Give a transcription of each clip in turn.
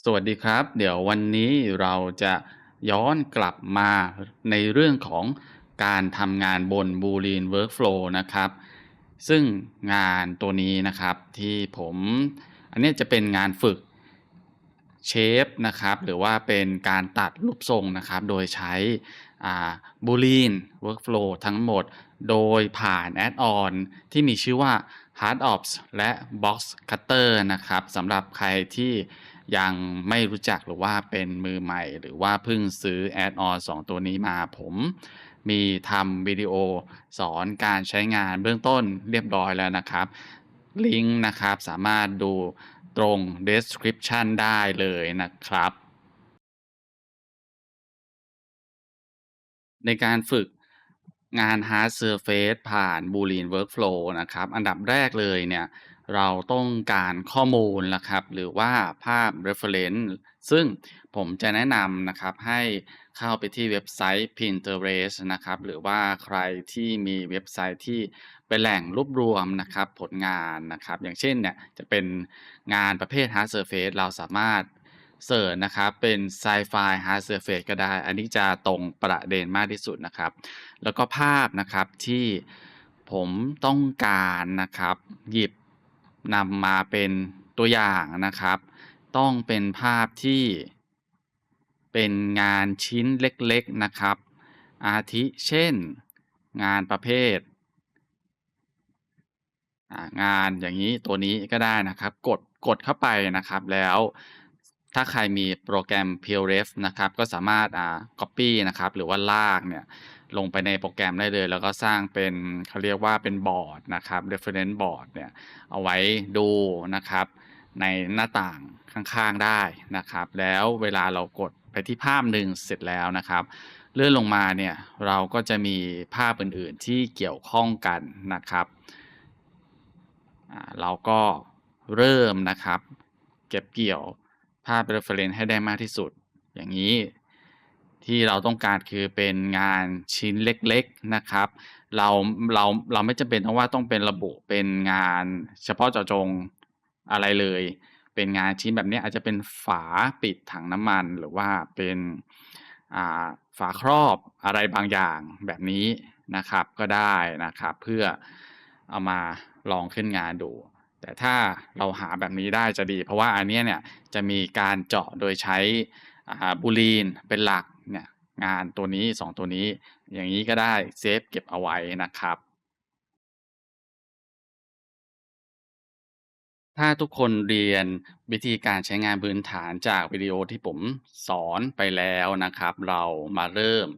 สวัสดีครับเดี๋ยววันนี้เราจะย้อนกลับมาในเรื่องของการทำงานบน Boolean Workflow นะครับซึ่งงานตัวนี้นะครับที่ผมอันเนี้ยจะเป็นงานฝึกเชฟนะครับหรือว่าเป็นการตัดรูปทรงนะครับโดยใช้อ่า Boolean Workflow ทั้งหมดโดยผ่านแอดออนที่มีชื่อว่า HardOps และ Box Cutter นะครับสำหรับใครที่ยังไม่รู้จักหรือว่าเป็นมือใหม่หรือว่าเพิ่งซื้อแอดออน2ตัวนี้มาผมมีทำวิดีโอสอนการใช้งานเบื้องต้นเรียบร้อยแล้วนะครับลิงก์นะครับสามารถดูตรง description ได้เลยนะครับ ในการฝึกงาน Hard Surface ผ่าน Boolean Workflow นะครับอันดับแรกเลยเนี่ยเราต้องการข้อมูลนะครับหรือว่าภาพ reference ซึ่งผมจะแนะนำนะครับให้เข้าไปที่เว็บไซต์ Pinterest นะครับหรือว่าใครที่มีเว็บไซต์ที่เป็นแหล่งรวบรวมนะครับผลงานนะครับอย่างเช่นเนี่ยจะเป็นงานประเภท Hard Surface เราสามารถ เสิร์ชนะครับเป็น Sci-Fi Hard Surface ก็ได้อันนี้จะตรงประเด็นมากที่สุดนะครับแล้วก็ภาพนะครับที่ผมต้องการนะครับหยิบนำมาเป็นตัวอย่างนะครับต้องเป็นภาพที่เป็นงานชิ้นเล็กๆนะครับอาทิเช่นงานประเภท งานอย่างนี้ตัวนี้ก็ได้นะครับกดเข้าไปนะครับแล้วถ้าใครมีโปรแกรม PureRef นะครับก็สามารถcopy นะครับหรือว่าลากเนี่ยลงไปในโปรแกรมได้เลยแล้วก็สร้างเป็นเขาเรียกว่าเป็นบอร์ดนะครับ reference board เนี่ยเอาไว้ดูนะครับในหน้าต่างข้างๆได้นะครับแล้วเวลาเรากดไปที่ภาพหนึ่งเสร็จแล้วนะครับเลื่อนลงมาเนี่ยเราก็จะมีภาพอื่นๆที่เกี่ยวข้องกันนะครับ เราก็เริ่มนะครับเก็บเกี่ยวภาพ reference ให้ได้มากที่สุดอย่างนี้ที่เราต้องการคือเป็นงานชิ้นเล็กๆนะครับเราเราเราไม่จำเป็นต้องว่าต้องเป็นระบุเป็นงานเฉพาะเจาะจงอะไรเลยเป็นงานชิ้นแบบเนี้ยอาจจะเป็นฝาปิดถังน้ำมันหรือว่าเป็นฝาครอบอะไรบางอย่างแบบนี้นะครับก็ได้นะครับเพื่อเอามาลองขึ้นงานดู แต่ถ้าเราหาแบบนี้ได้จะดีเพราะว่าอันเนี้ยเนี่ยจะมีการเจาะโดยใช้Boolean เป็นหลักเนี่ยงานตัวนี้2ตัวนี้อย่างงี้ก็ได้เซฟเก็บเอาไว้นะครับ ถ้าทุกคนเรียนวิธีการใช้งานพื้นฐานจากวิดีโอที่ผมสอนไปแล้วนะครับเรามาเริ่ม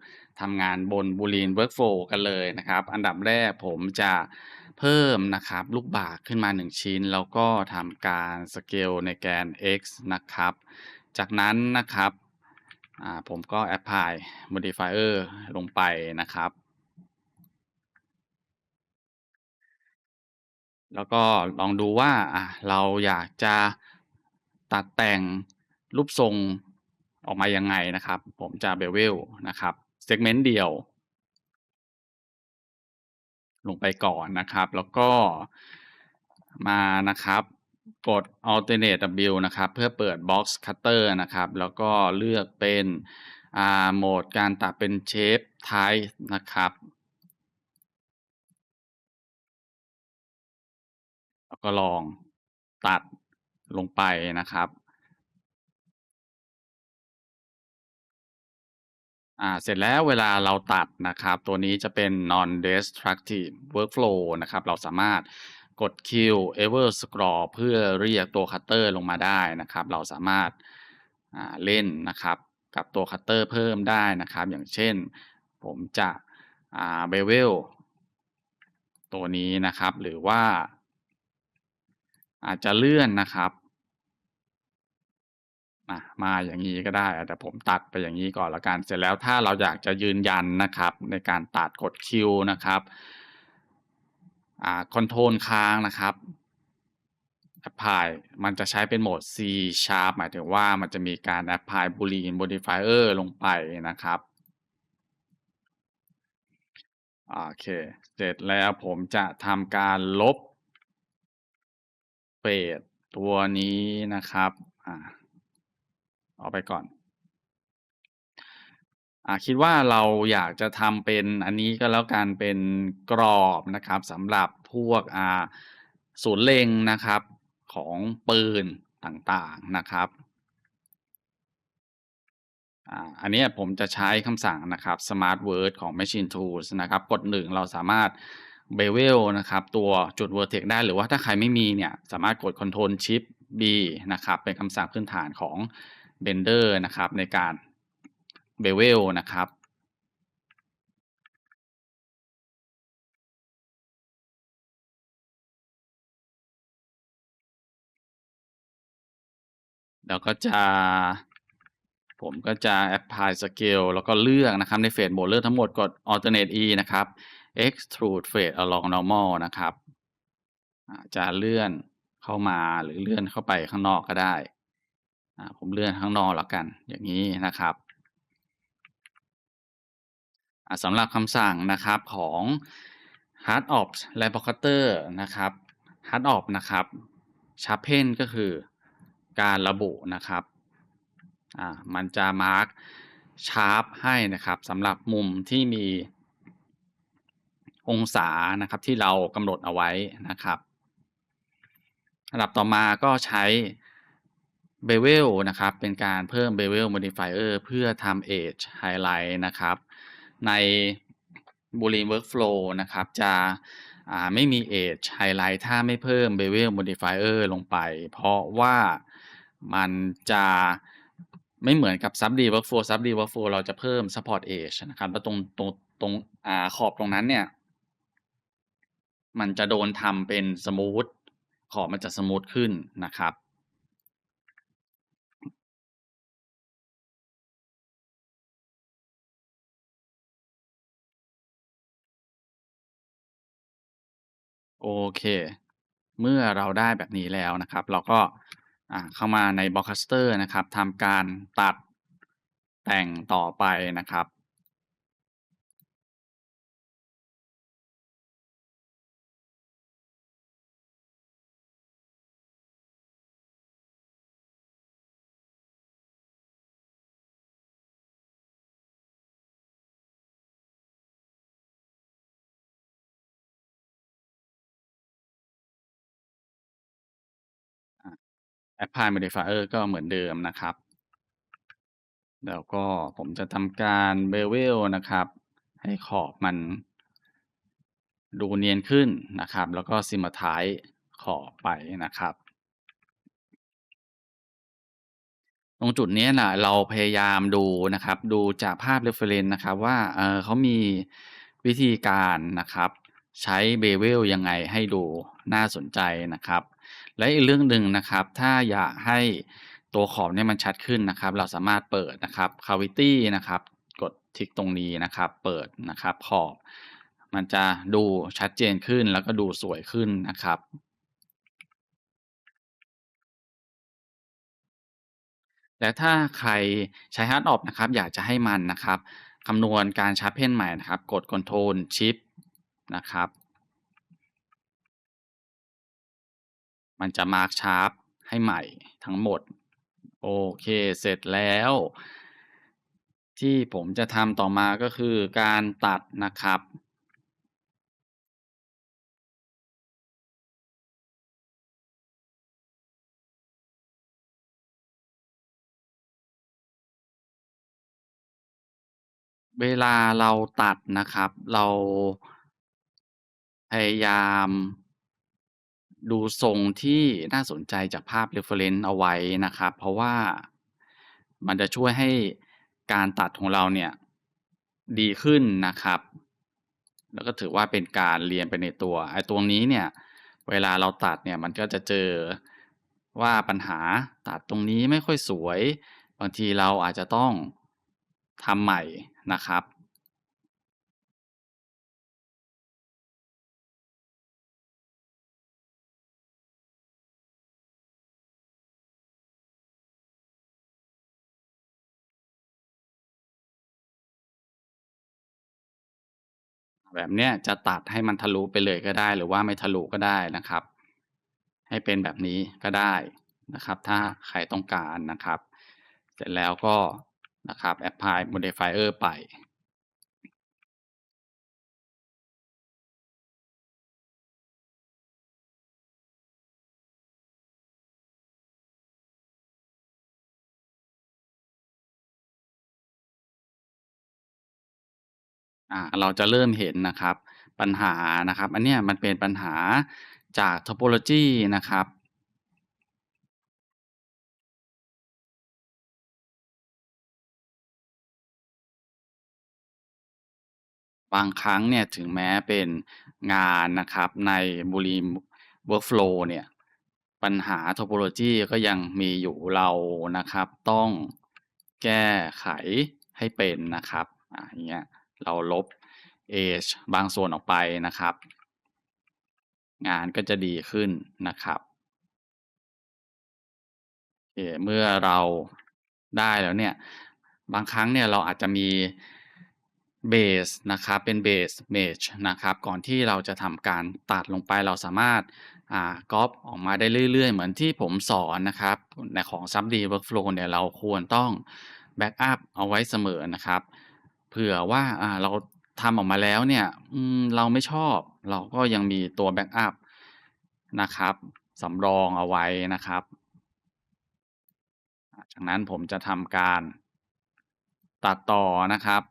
ทำงานบน Boolean Workflow กันเลยนะครับอันดับแรกผมจะเพิ่มนะครับลูกบากขึ้นมา1ชิ้นแล้วก็ทำการสเกลในแกน x นะครับจากนั้นนะครับผมก็ Apply Modifier ลงไปนะครับ แล้วก็ลองดูว่าเราอยากจะตัดแต่งรูปทรงออกมายังไงนะครับผมจะ bevel นะครับ segment เดียวลงไปก่อนนะครับแล้วก็มานะครับกด Alternate W นะครับเพื่อเปิด Box Cutter นะครับแล้วก็เลือกเป็นโหมดการตัดเป็น Shape Type นะครับแล้วก็ลองตัดลงไปนะครับ เสร็จแล้วเวลาเราตัดนะครับตัวนี้จะเป็น non-destructive workflow นะครับเราสามารถกด Q ever scroll เพื่อเรียกตัวคัตเตอร์ลงมาได้นะครับเราสามารถเล่นนะครับกับตัวคัตเตอร์เพิ่มได้นะครับอย่างเช่นผมจะbevel ตัวนี้นะครับหรือว่าอาจจะเลื่อนนะครับ มาอย่างงี้ก็ได้แต่ผมตัดไปอย่างงี้ก่อนแล้วกันเสร็จแล้วถ้าเราอยากจะยืนยันนะครับในการตัดกด Q นะครับคอนโทรลค้างนะครับ Apply มันจะใช้เป็นโหมด C Sharp หมายถึงว่ามันจะมีการ Apply Boolean Modifier ลงไปนะครับโอเคเสร็จแล้วผมจะทำการลบเฟดตัวนี้นะครับอ่า เอาไปก่อนคิดว่าเราอยากจะทำเป็นอันนี้ก็แล้วกันเป็นกรอบนะครับสำหรับพวกศูนย์เล็งนะครับของปืนต่างๆนะครับ อันเนี้ยผมจะใช้คำสั่งนะครับ Smart Word ของ Machine Tools นะครับกด1เราสามารถ bevel นะครับตัวจุด vertex ได้หรือว่าถ้าใครไม่มีเนี่ยสามารถกด Ctrl Shift B นะครับเป็นคำสั่งพื้นฐานของ Blender นะครับในการ bevel นะครับแล้วก็จะผมก็จะ Apply Scale แล้วก็เลือกนะครับใน Face Border ทั้งหมดกด Alternate E นะครับ Extrude Face along normal นะครับ จะเลื่อนเข้ามาหรือเลื่อนเข้าไปข้างนอกก็ได้ผมเลื่อนข้างนอกแล้วกันอย่างนี้นะครับสำหรับคำสั่งนะครับของ HardOps Replicator นะครับ HardOps นะครับ Sharpen ก็คือการระบุนะครับมันจะมาร์กชาร์ปให้นะครับสำหรับมุมที่มีองศานะครับที่เรากำหนดเอาไว้นะครับ อันดับต่อมาก็ใช้ Bevel นะครับเป็นการเพิ่ม Bevel Modifier เพื่อทำ Edge Highlight นะครับใน Boolean Workflow นะครับจะไม่มี Edge Highlight ถ้าไม่เพิ่ม Bevel Modifier ลงไปเพราะว่ามันจะไม่เหมือนกับ Sub-D Workflow Sub-D Workflow เราจะเพิ่ม Support Edge นะครับแล้วตรงขอบตรงนั้นเนี่ยมันจะโดนทำเป็นสมูทขอบมันจะสมูทขึ้นนะครับ โอเค เมื่อเราได้แบบนี้แล้วนะครับ เราก็เข้ามาใน Broadcaster นะครับทำการตัดแต่งต่อไปนะครับ Apply Modifier ก็เหมือนเดิมนะครับ แล้วก็ผมจะทำการ Bevel นะครับให้ขอบมันดูเนียนขึ้นนะครับ แล้วก็ Symmetrize ขอบไปนะครับ ตรงจุดเนี้ยน่ะเราพยายามดูนะครับดูจากภาพ reference นะครับว่าเขามีวิธีการนะครับใช้ bevel ยังไงให้ดูน่าสนใจนะครับและอีกเรื่องหนึ่งนะครับถ้าอยากให้ตัวขอบเนี่ยมันชัดขึ้นนะครับเราสามารถเปิดนะครับ cavity นะครับกดทิกตรงนี้นะครับเปิดนะครับขอบมันจะดูชัดเจนขึ้นแล้วก็ดูสวยขึ้นนะครับ และถ้าใครใช้ HardOps นะครับอยากจะให้มันนะครับคำนวณการ Sharpen ใหม่นะครับกด Ctrl Shift นะครับมันจะ Mark Sharp ให้ใหม่ทั้งหมดโอเคเสร็จแล้วที่ผมจะทำต่อมาก็คือการตัดนะครับเวลาเราตัดนะครับเราพยายามดูทรงที่น่าสนใจจากภาพ reference เอาไว้นะครับเพราะว่ามันจะช่วยให้การตัดของเราเนี่ยดีขึ้นนะครับแล้วก็ถือว่าเป็นการเรียนไปในตัวไอ้ตรงนี้เนี่ยเวลาเราตัดเนี่ยมันก็จะเจอว่าปัญหาตัดตรงนี้ไม่ค่อยสวยบางทีเราอาจจะต้องทำใหม่นะครับ แบบเนี้ยจะตัดให้มันทะลุไปเลยก็ได้หรือว่าไม่ทะลุก็ได้นะครับให้เป็นแบบนี้ก็ได้นะครับถ้าใครต้องการนะครับ เสร็จแล้วก็นะครับ apply modifier ไป เราจะเริ่มเห็นนะครับปัญหานะครับอันเนี้ยมันเป็นปัญหาจาก Topology นะครับบางครั้งเนี่ยถึงแม้เป็นงานนะครับใน Boolean Workflow เนี่ยปัญหา Topology ก็ยังมีอยู่เรานะครับต้องแก้ไขให้เป็นนะครับอย่างเงี้ยเราลบ Edge บางส่วนออกไปนะครับงานก็จะดีขึ้นนะครับ เมื่อเราได้แล้วเนี่ยบางครั้งเนี่ยเราอาจจะมีเบสนะครับเป็นเบสเมจนะครับก่อนที่เราจะทำการตัดลงไปเราสามารถก๊อปออกมาได้เรื่อยๆเหมือนที่ผมสอนนะครับในของ Subd Workflow เนี่ยเราควรต้องแบ็กอัปเอาไว้เสมอนะครับเผื่อว่าเราทำออกมาแล้วเนี่ยเราไม่ชอบเราก็ยังมีตัวแบ็กอัปนะครับสำรองเอาไว้นะครับ จากนั้นผมจะทำการตัดต่อนะครับ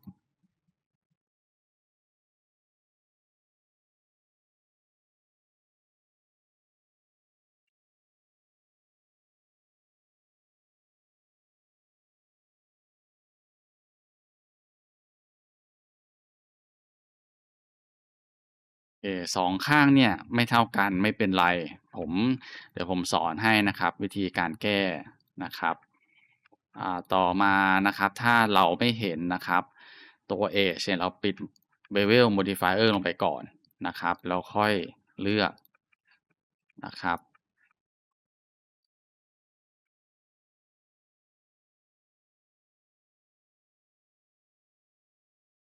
สองข้างเนี่ยไม่เท่ากันไม่เป็นไรผมเดี๋ยวผมสอนให้นะครับวิธีการแก้นะครับต่อมานะครับถ้าเราไม่เห็นนะครับตัว Edge เนี่ยเราปิด Bevel Modifier ลงไปก่อนนะครับแล้วค่อยเลือกนะครับ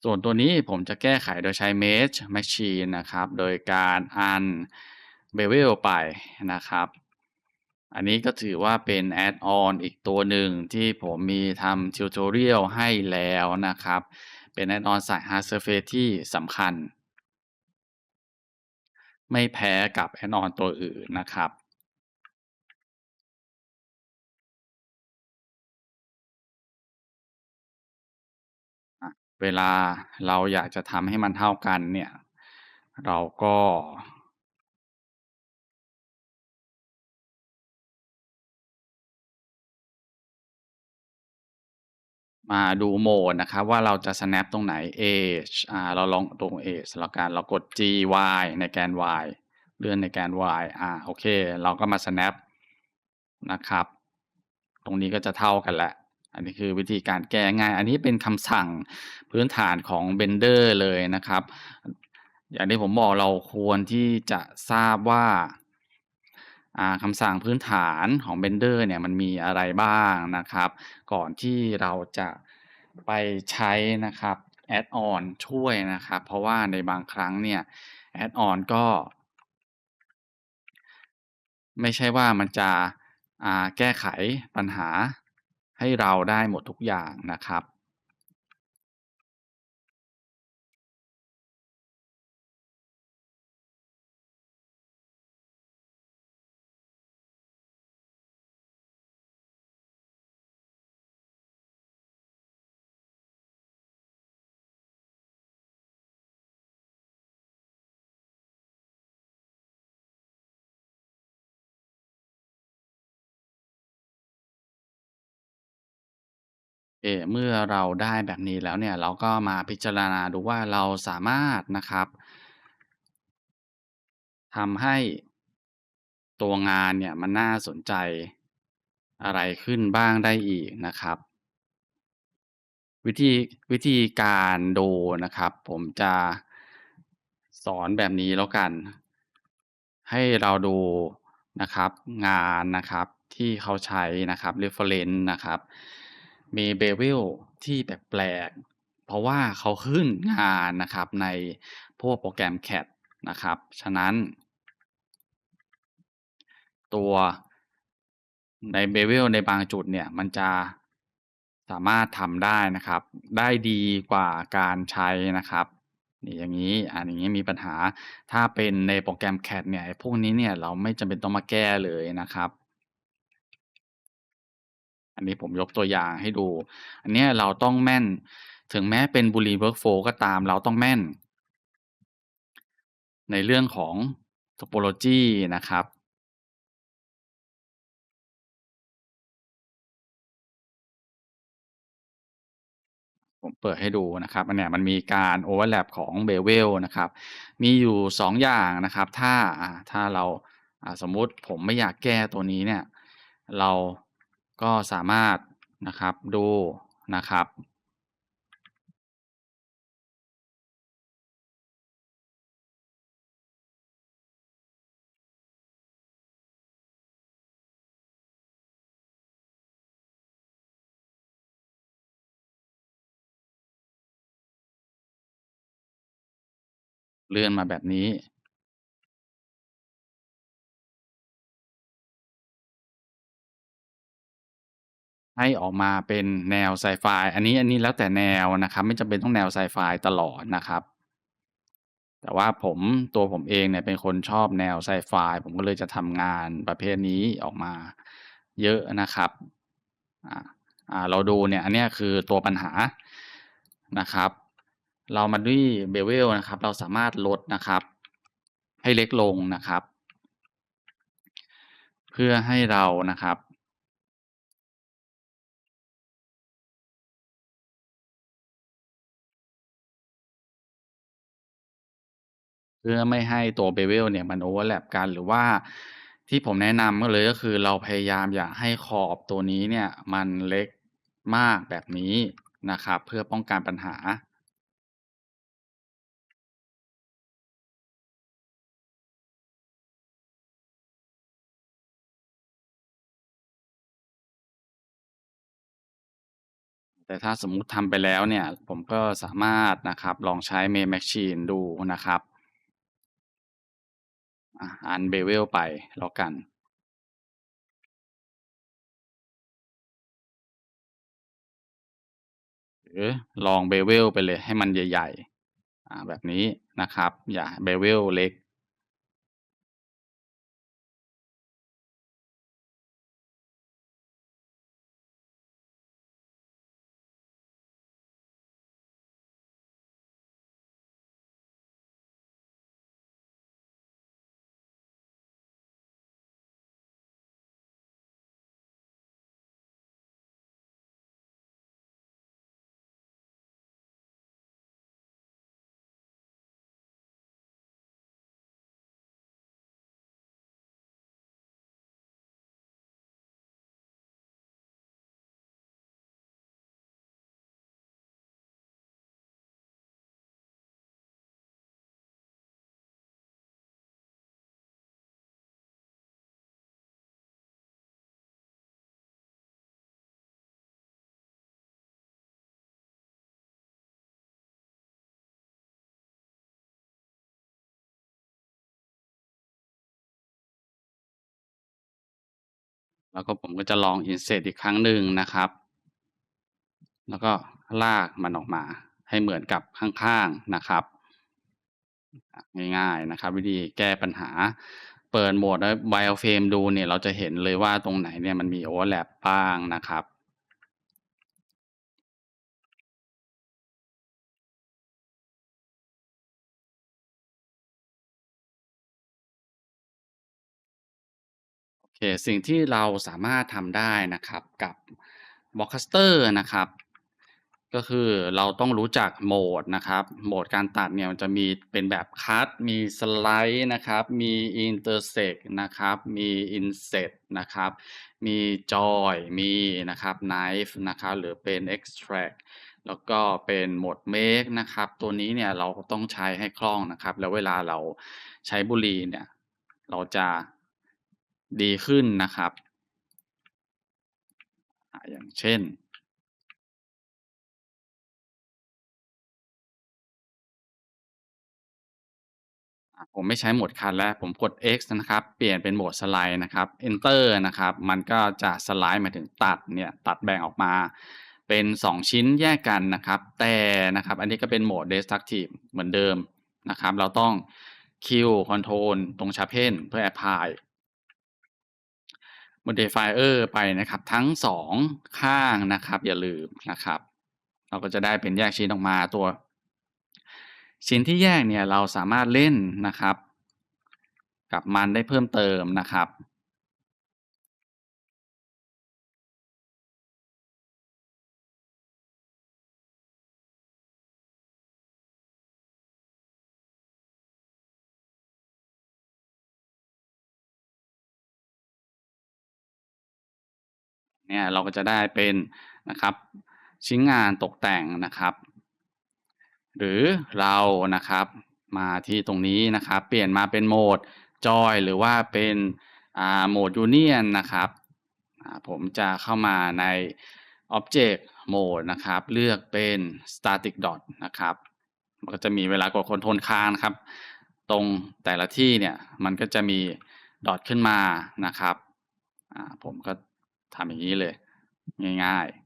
ส่วนตัวนี้ผมจะแก้ไขโดยใช้ Mesh Machine นะครับโดยการ unbevel ไปนะครับอันนี้ก็ถือว่าเป็น Add-on อีกตัวหนึ่งที่ผมมีทำ Tutorial ให้แล้วนะครับเป็น Add-on สาย Hard Surface ที่สำคัญไม่แพ้กับ Add-on ตัวอื่นนะครับเวลาเราอยากจะทำให้มันเท่ากันเนี่ยเราก็ มาดูโหมดนะครับว่าเราจะ snap ตรงไหน Edge เราลองตรง Edge แล้วกันเรากด G Y ในแกน Y เลื่อนในแกน Y โอเคเราก็มา snap นะครับตรงนี้ก็จะเท่ากันแล้วอันนี้คือวิธีการแก้ง่ายอันนี้เป็นคำสั่งพื้นฐานของ Blender เลยนะครับอย่างที่ผมบอกเราควรที่จะทราบว่าคำสั่งพื้นฐานของ Blender เนี่ยมันมีอะไรบ้างนะครับก่อนที่เราจะไปใช้นะครับ Add-on ช่วยนะครับเพราะว่าในบางครั้งเนี่ย Add-on ก็ไม่ใช่ว่ามันจะแก้ไขปัญหาให้เราได้หมดทุกอย่างนะครับ เมื่อเราได้แบบนี้แล้วเนี่ยเราก็มาพิจารณาดูว่าเราสามารถนะครับทำให้ตัวงานเนี่ยมันน่าสนใจอะไรขึ้นบ้างได้อีกนะครับวิธีวิธีการดูนะครับผมจะสอนแบบนี้แล้วกันให้เราดูนะครับงานนะครับที่เขาใช้นะครับ reference นะครับมี bevel ที่แปลกๆเพราะว่าเขาขึ้นงานนะครับในพวกโปรแกรม CAD นะครับฉะนั้นตัวใน bevel ในบางจุดเนี่ยมันจะ สามารถทำได้นะครับได้ดีกว่าการใช้นะครับนี่อย่างงี้อย่างงี้มีปัญหาถ้าเป็นในโปรแกรม CAD เนี่ยไอ้พวกนี้เนี่ยเราไม่จำเป็นต้องมาแก้เลยนะครับอันนี้ผมยกตัวอย่างให้ดูอันเนี้ยเราต้องแม่นถึงแม้เป็น Boolean Workflow ก็ตามเราต้องแม่นในเรื่องของ Topology นะครับ ผมเปิดให้ดูนะครับอันเนี้ยมันมีการ overlap ของ Bevel นะครับมีอยู่2องอย่างนะครับถ้าเราสมมุติผมไม่อยากแก้ตัวนี้เนี่ยเราก็สามารถนะครับดูนะครับเลื่อนมาแบบนี้ให้ออกมาเป็นแนวไซไฟอันนี้แล้วแต่แนวนะครับไม่จำเป็นต้องแนวไซไฟตลอดนะครับ แต่ว่าตัวผมเองเนี่ยเป็นคนชอบแนวไซไฟผมก็เลยจะทำงานประเภทนี้ออกมาเยอะนะครับอ่าเราดูเนี่ยอันเนี้ยคือตัวปัญหานะครับเรามาที่ Bevel นะครับเราสามารถลดนะครับให้เล็กลงนะครับเพื่อให้เรานะครับเพื่อไม่ให้ตัว Bevel เนี่ยมัน overlap กันหรือว่าที่ผมแนะนำก็คือเราพยายามอย่าให้ขอบตัวนี้เนี่ยมันเล็กมากแบบนี้นะครับเพื่อป้องกันปัญหา แต่ถ้าสมมุติทำไปแล้วเนี่ยผมก็สามารถนะครับลองใช้ Main Machine ดูนะครับUnbevel ไปแล้วกันหรือลอง Bevel ไปเลยให้มันใหญ่ๆแบบนี้นะครับอย่า Bevel เล็กแล้วก็ผมก็จะลอง Insert อีกครั้งหนึ่งนะครับแล้วก็ลากมันออกมาให้เหมือนกับข้างๆนะครับง่ายๆนะครับวิธีแก้ปัญหาเปิดโหมดWireframe ดูเนี่ยเราจะเห็นเลยว่าตรงไหนเนี่ยมันมี Overlap บ้างนะครับ โอเคสิ่งที่เราสามารถทำได้นะครับกับ Vocaster นะครับก็คือเราต้องรู้จักโหมดนะครับโหมดการตัดเนี่ยมันจะมีเป็นแบบ Cut มีสไลด์นะครับมี Intersect นะครับมี Inset นะครับมี Join มีนะครับ Knife นะครับหรือเป็น Extract แล้วก็เป็นโหมด Make นะครับตัวนี้เนี่ยเราต้องใช้ให้คล่องนะครับแล้วเวลาเราใช้บุหรี่เนี่ยเราจะดีขึ้นนะครับอย่างเช่นผมไม่ใช้โหมดคัทแล้วผมกด X นะครับเปลี่ยนเป็นโหมดสไลด์นะครับ Enter นะครับมันก็จะสไลด์หมายถึงตัดเนี่ยตัดแบ่งออกมา เป็น 2 ชิ้นแยกกันนะครับแต่นะครับอันนี้ก็เป็นโหมด Destructive เหมือนเดิมนะครับเราต้อง Q Control ตรง Sharpen เพื่อ Apply Modifier ไปนะครับทั้ง2ข้างนะครับอย่าลืมนะครับเราก็จะได้เป็นแยกชิ้นออกมาตัวชิ้นที่แยกเนี่ยเราสามารถเล่นนะครับกับมันได้เพิ่มเติมนะครับ เนี่ยเราก็จะได้เป็นนะครับชิ้นงานตกแต่งนะครับหรือเรานะครับมาที่ตรงนี้นะครับเปลี่ยนมาเป็นโหมด Joy หรือว่าเป็นโหมด Union นะครับผมจะเข้ามาใน Object Mode นะครับเลือกเป็น Static Dot นะครับมันก็จะมีเวลากด Ctrl ค้างนะครับตรงแต่ละที่เนี่ยมันก็จะมีดอทขึ้นมานะครับผมก็ทำอย่างนี้เลย ง่ายๆ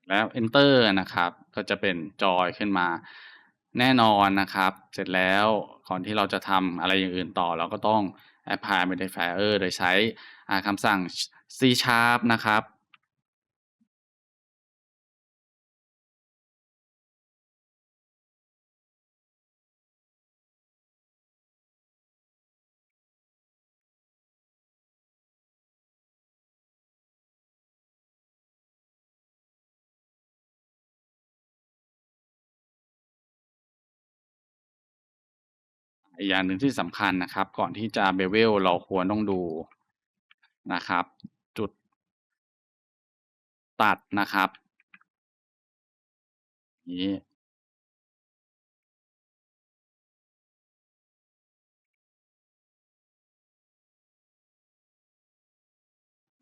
แล้ว Enter นะครับก็จะเป็นจอยขึ้นมาแน่นอนนะครับเสร็จแล้วก่อนที่เราจะทำอะไรอย่างอื่นต่อเราก็ต้อง Apply Modifier โดยใช้คำสั่ง C# นะครับ อีกอย่างหนึ่งที่สำคัญนะครับก่อนที่จะ bevel เราควรต้องดูนะครับจุดตัดนะครับนี้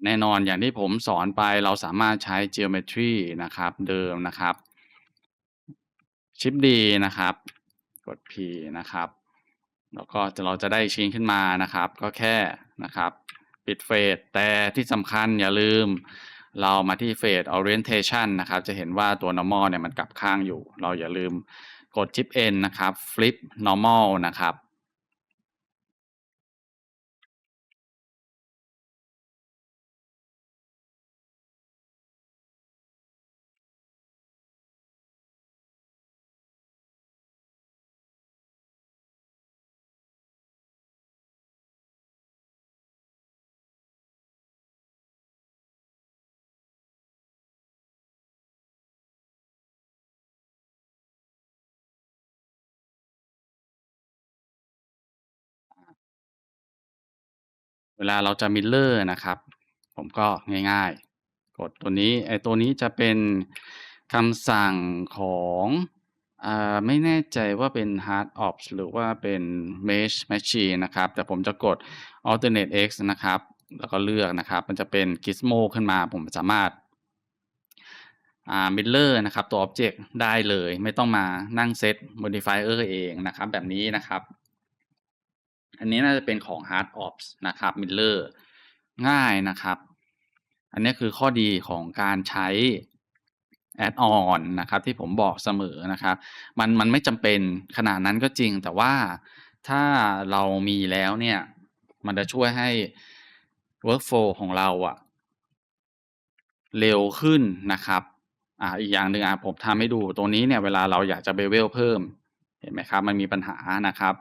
แน่นอนอย่างที่ผมสอนไปเราสามารถใช้ geometry นะครับเดิมนะครับ Shift D นะครับกด P นะครับแล้วก็เราจะได้ชิ้นขึ้นมานะครับก็แค่นะครับปิดเฟดแต่ที่สำคัญอย่าลืมเรามาที่เฟด orientation นะครับจะเห็นว่าตัว normal เนี่ยมันกลับข้างอยู่เราอย่าลืมกด Shift N นะครับ flip normal นะครับ เวลาเราจะ Mirror นะครับผมก็ง่ายๆกดตัวนี้ไอ้ตัวนี้จะเป็นคำสั่งของไม่แน่ใจว่าเป็น HardOps หรือว่าเป็น Mesh Machine นะครับแต่ผมจะกด Alternate X นะครับแล้วก็เลือกนะครับมันจะเป็น Gizmo ขึ้นมาผมสามารถMirror นะครับตัว object ได้เลยไม่ต้องมานั่งเซต modifier เองนะครับแบบนี้นะครับ อันนี้น่าจะเป็นของ HardOps นะครับ Miller ง่ายนะครับอันนี้คือข้อดีของการใช้ Add-on นะครับที่ผมบอกเสมอนะครับมันไม่จำเป็นขนาดนั้นก็จริงแต่ว่าถ้าเรามีแล้วเนี่ยมันจะช่วยให้ workflow ของเราอะเร็วขึ้นนะครับอีกอย่างหนึ่งผมทำให้ดูตรงนี้เนี่ยเวลาเราอยากจะ bevel เพิ่มเห็นไหมครับมันมีปัญหานะครับ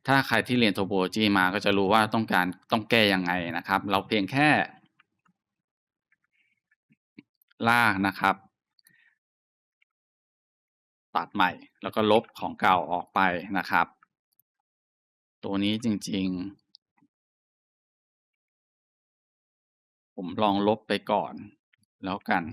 ถ้าใครที่เรียน Topology มาก็จะรู้ว่าต้องแก้ยังไงนะครับเราเพียงแค่ลากนะครับตัดใหม่แล้วก็ลบของเก่าออกไปนะครับตัวนี้จริงๆผมลองลบไปก่อนแล้วกัน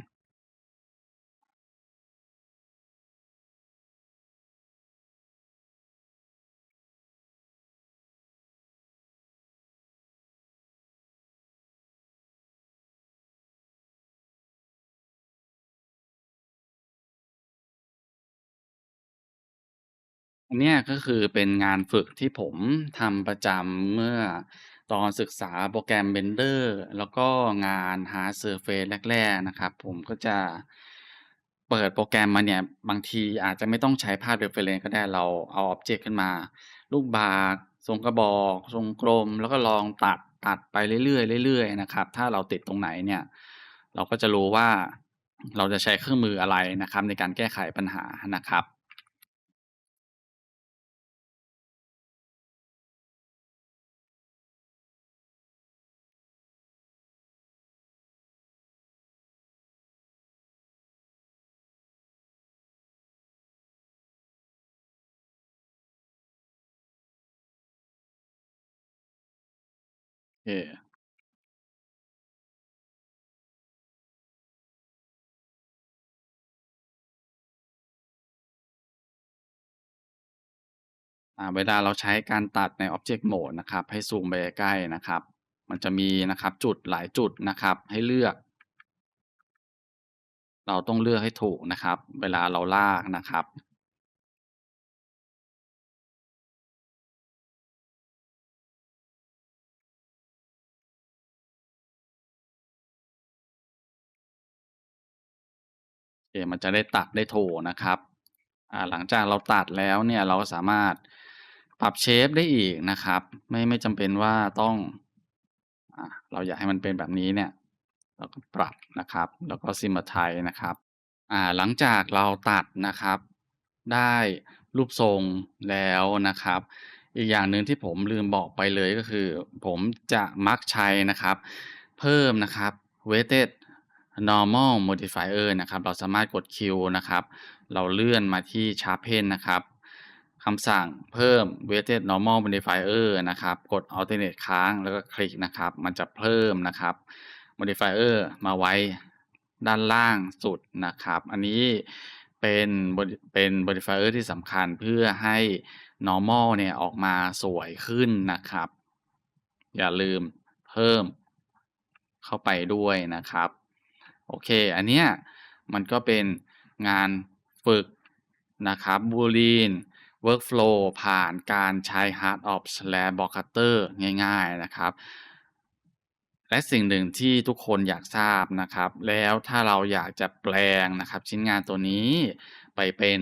อันเนี้ยก็คือเป็นงานฝึกที่ผมทำประจำเมื่อตอนศึกษาโปรแกรม Blender แล้วก็งาน Hard Surface แรกๆนะครับผมก็จะเปิดโปรแกรมมาเนี่ยบางทีอาจจะไม่ต้องใช้ภาพ reference ก็ได้เราเอาอ็อบเจกต์ขึ้นมาลูกบาศก์ทรงกระบอกทรงกลมแล้วก็ลองตัดไปเรื่อยๆเรื่อยๆนะครับถ้าเราติดตรงไหนเนี่ยเราก็จะรู้ว่าเราจะใช้เครื่องมืออะไรนะครับในการแก้ไขปัญหานะครับ โอเคเวลาเราใช้การตัดใน Object Mode นะครับให้ซูมไปใกล้ๆนะครับมันจะมีนะครับจุดหลายจุดนะครับให้เลือกเราต้องเลือกให้ถูกนะครับเวลาเราลากนะครับโอเคมันจะได้ตัดได้ถูกนะครับหลังจากเราตัดแล้วเนี่ยเราก็สามารถปรับเชฟได้อีกนะครับไม่จำเป็นว่าต้องเราอยากให้มันเป็นแบบนี้เนี่ยเราก็ปรับนะครับแล้วก็ Symmetrize นะครับ หลังจากเราตัดนะครับได้รูปทรงแล้วนะครับอีกอย่างหนึ่งที่ผมลืมบอกไปเลยก็คือผมจะมักใช้นะครับเพิ่มนะครับ weighted normal modifier นะครับเราสามารถกดคิวนะครับเราเลื่อนมาที่ sharpen นะครับคำสั่งเพิ่ม weighted normal modifier นะครับกด alternate ค้างแล้วก็คลิกนะครับมันจะเพิ่มนะครับ modifier มาไว้ด้านล่างสุดนะครับอันนี้เป็นเป็น modifier ที่สำคัญเพื่อให้ normal เนี่ยออกมาสวยขึ้นนะครับอย่าลืมเพิ่มเข้าไปด้วยนะครับโอเคอันเนี้ยมันก็เป็นงานฝึกนะครับ Boolean workflow ผ่านการใช้ Hard-Ops/Block Cutter ง่ายๆนะครับ และสิ่งหนึ่งที่ทุกคนอยากทราบนะครับแล้วถ้าเราอยากจะแปลงนะครับชิ้นงานตัวนี้ไปเป็น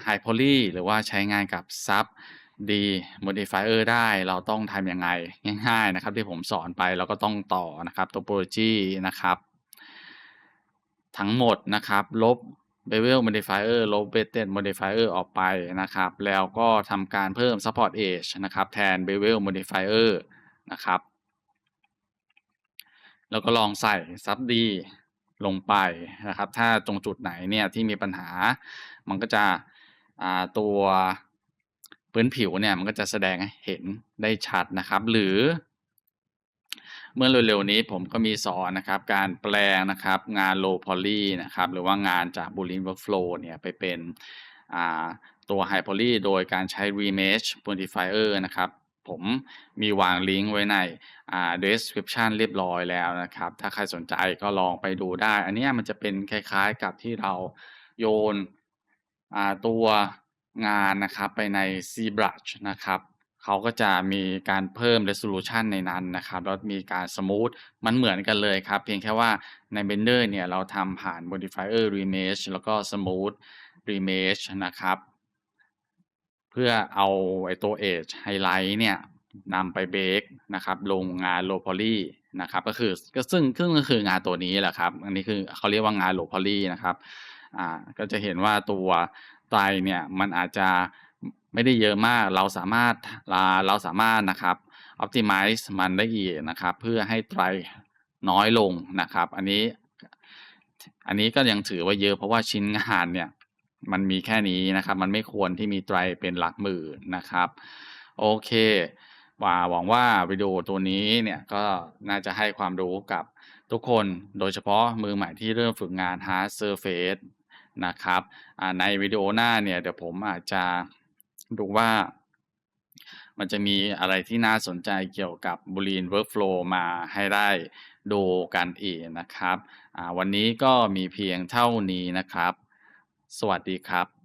High Poly หรือว่าใช้งานกับ Sub D Modifier ได้เราต้องทำยังไงง่ายๆนะครับที่ผมสอนไปเราก็ต้องต่อนะครับ Topology นะครับทั้งหมดนะครับลบ Bevel Modifier ลบ Weighted Modifier ออกไปนะครับแล้วก็ทำการเพิ่ม Support Edge นะครับแทน Bevel Modifier นะครับ แล้วก็ลองใส่ซับดีลงไปนะครับถ้าตรงจุดไหนเนี่ยที่มีปัญหามันก็จะตัวพื้นผิวเนี่ยมันก็จะแสดงให้เห็นได้ชัดนะครับหรือเมื่อเร็วๆนี้ผมก็มีสอนนะครับการแปลงนะครับงาน Low Poly นะครับหรือว่างานจาก Boolean Workflow เนี่ยไปเป็นอ่าตัว High Poly โดยการใช้ Remesh Modifier นะครับผมมีวางลิงก์ไว้ในdescription เรียบร้อยแล้วนะครับถ้าใครสนใจก็ลองไปดูได้อันเนี้ยมันจะเป็นคล้ายๆกับที่เราโยนตัวงานนะครับไปใน ZBrush นะครับ เขาก็จะมีการเพิ่ม resolution ในนั้นนะครับแล้วมีการสมูทมันเหมือนกันเลยครับเพียงแค่ว่าใน Blender เนี่ยเราทำผ่าน modifier remesh แล้วก็ smooth remesh นะครับเพื่อเอาไอ้ตัว Edge Highlight เนี่ยนำไปเบกนะครับลงงาน Low Poly นะครับก็คือซึ่งก็คืองานตัวนี้แหละครับอันนี้คือเขาเรียกว่างาน Low Poly นะครับก็จะเห็นว่าตัวไตรเนี่ยมันอาจจะไม่ได้เยอะมากเราสามารถนะครับ optimize มันได้อีกนะครับเพื่อให้ไตรน้อยลงนะครับอันนี้ก็ยังถือว่าเยอะเพราะว่าชิ้นงานเนี่ยมันมีแค่นี้นะครับมันไม่ควรที่มีไตรเป็นหลักหมื่นนะครับโอเคหวังว่าวิดีโอตัวนี้เนี่ยก็น่าจะให้ความรู้กับทุกคนโดยเฉพาะมือใหม่ที่เริ่มฝึกงาน Hard Surface นะครับในวิดีโอหน้าเนี่ยเดี๋ยวผมอาจจะดูว่ามันจะมีอะไรที่น่าสนใจเกี่ยวกับ Boolean Workflow มาให้ได้ดูกันอีกนะครับวันนี้ก็มีเพียงเท่านี้นะครับสวัสดีครับ